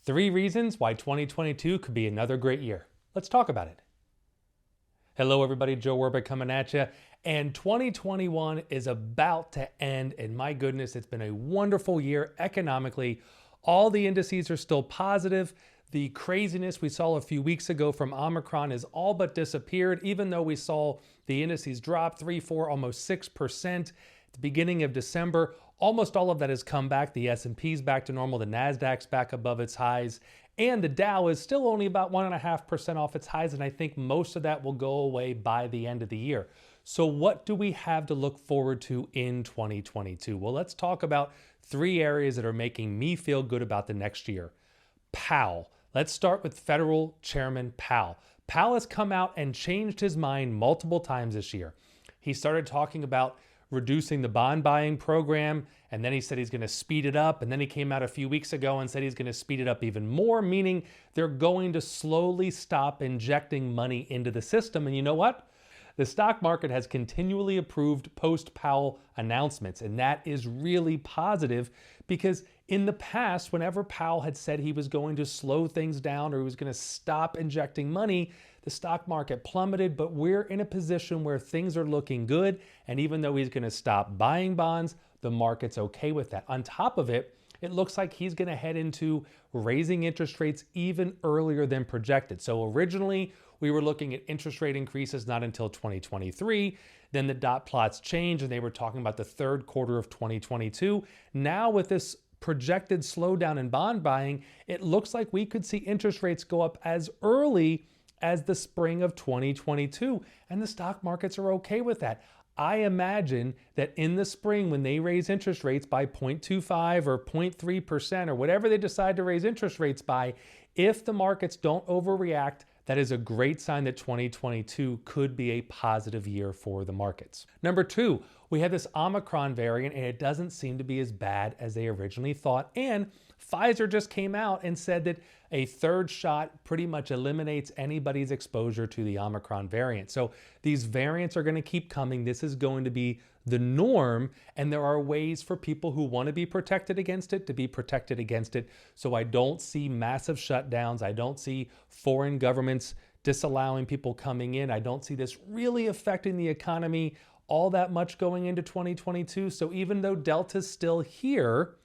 3 reasons why 2022 could be another great year. Let's talk about it. Hello everybody, Joe Werbeck coming at you. And 2021 is about to end, and my goodness, it's been a wonderful year economically. All the indices are still positive. The craziness we saw a few weeks ago from Omicron has all but disappeared, even though we saw the indices drop 3, 4, almost 6% at the beginning of December. Almost all of that has come back. The S&P's back to normal. The Nasdaq's back above its highs. And the Dow is still only about 1.5% off its highs. And I think most of that will go away by the end of the year. So what do we have to look forward to in 2022? Well, let's talk about 3 areas that are making me feel good about the next year. Powell. Let's start with Federal Chairman Powell. Powell has come out and changed his mind multiple times this year. He started talking about reducing the bond buying program, and then he said he's going to speed it up, and then he came out a few weeks ago and said he's going to speed it up even more, meaning they're going to slowly stop injecting money into the system. And you know what? The stock market has continually approved post-Powell announcements, and that is really positive because in the past, whenever Powell had said he was going to slow things down or he was going to stop injecting money, the stock market plummeted, but we're in a position where things are looking good, and even though he's going to stop buying bonds, the market's okay with that. On top of it, it looks like he's going to head into raising interest rates even earlier than projected. So originally, we were looking at interest rate increases not until 2023. Then the dot plots changed and they were talking about the third quarter of 2022. Now with this projected slowdown in bond buying, it looks like we could see interest rates go up as early as the spring of 2022. And the stock markets are okay with that. I imagine that in the spring, when they raise interest rates by 0.25 or 0.3% or whatever they decide to raise interest rates by, if the markets don't overreact, that is a great sign that 2022 could be a positive year for the markets. Number 2, we have this Omicron variant, and it doesn't seem to be as bad as they originally thought. And Pfizer just came out and said that a third shot pretty much eliminates anybody's exposure to the Omicron variant. So these variants are going to keep coming. This is going to be the norm, and there are ways for people who want to be protected against it to be protected against it. So I don't see massive shutdowns. I don't see foreign governments disallowing people coming in. I don't see this really affecting the economy all that much going into 2022. So even though Delta's still here,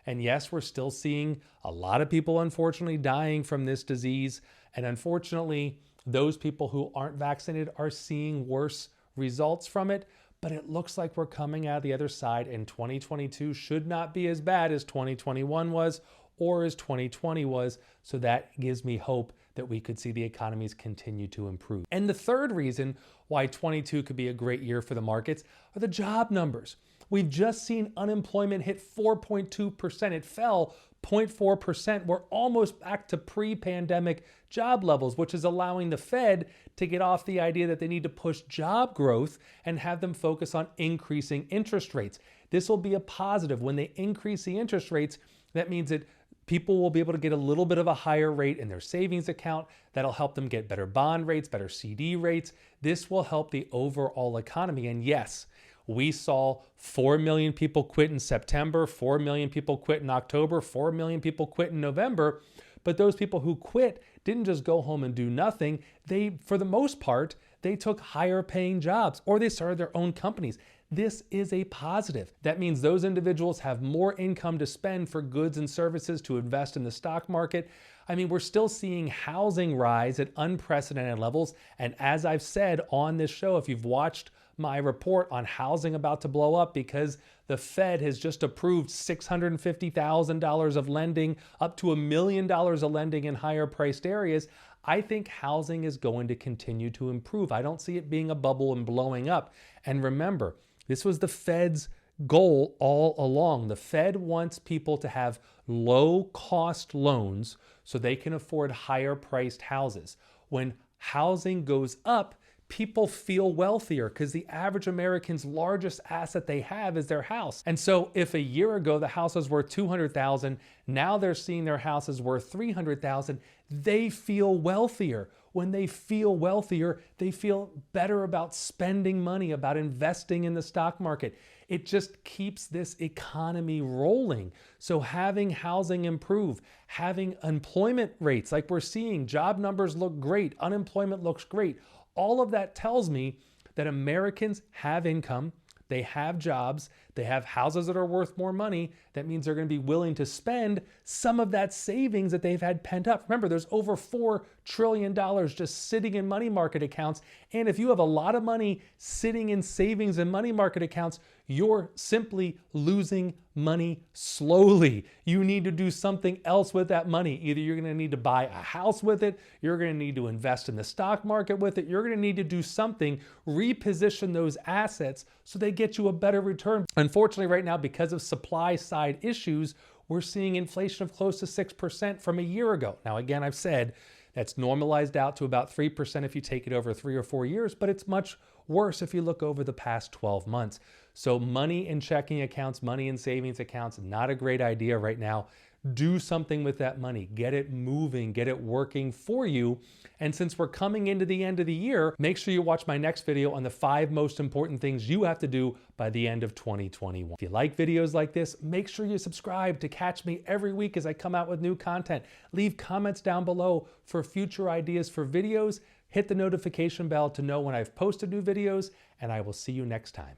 and yes, we're still seeing a lot of people, unfortunately, dying from this disease. And unfortunately, those people who aren't vaccinated are seeing worse results from it. But it looks like we're coming out the other side, and 2022 should not be as bad as 2021 was or as 2020 was. So that gives me hope that we could see the economies continue to improve. And the third reason why 22 could be a great year for the markets are the job numbers. We've just seen unemployment hit 4.2%. It fell 0.4%. We're almost back to pre-pandemic job levels, which is allowing the Fed to get off the idea that they need to push job growth and have them focus on increasing interest rates. This will be a positive. When they increase the interest rates, that means that people will be able to get a little bit of a higher rate in their savings account. That'll help them get better bond rates, better CD rates. This will help the overall economy. And yes, we saw 4 million people quit in September, 4 million people quit in October, 4 million people quit in November. But those people who quit didn't just go home and do nothing. They, for the most part, they took higher paying jobs or they started their own companies. This is a positive. That means those individuals have more income to spend for goods and services to invest in the stock market. I mean, we're still seeing housing rise at unprecedented levels. And as I've said on this show, if you've watched my report on housing about to blow up because the Fed has just approved $650,000 of lending, up to $1 million of lending in higher priced areas, I think housing is going to continue to improve. I don't see it being a bubble and blowing up. And remember, this was the Fed's goal all along. The Fed wants people to have low cost loans so they can afford higher priced houses. When housing goes up, people feel wealthier because the average American's largest asset they have is their house. And so if a year ago the house was worth $200,000, now they're seeing their house is worth $300,000, they feel wealthier. When they feel wealthier, they feel better about spending money, about investing in the stock market. It just keeps this economy rolling. So having housing improve, having employment rates like we're seeing, job numbers look great, unemployment looks great. All of that tells me that Americans have income, they have jobs, they have houses that are worth more money. That means they're going to be willing to spend some of that savings that they've had pent up. Remember, there's over $4 trillion just sitting in money market accounts. And if you have a lot of money sitting in savings and money market accounts, you're simply losing money slowly. You need to do something else with that money. Either you're going to need to buy a house with it, you're going to need to invest in the stock market with it, you're going to need to do something, reposition those assets so they get you a better return. Unfortunately, right now, because of supply side issues, we're seeing inflation of close to 6% from a year ago. Now, again, I've said that's normalized out to about 3% if you take it over 3 or 4 years, but it's much worse if you look over the past 12 months. So money in checking accounts, money in savings accounts, not a great idea right now. Do something with that money. Get it moving, get it working for you. And since we're coming into the end of the year, make sure you watch my next video on the 5 most important things you have to do by the end of 2021. If you like videos like this, make sure you subscribe to catch me every week as I come out with new content. Leave comments down below for future ideas for videos. Hit the notification bell to know when I've posted new videos, and I will see you next time.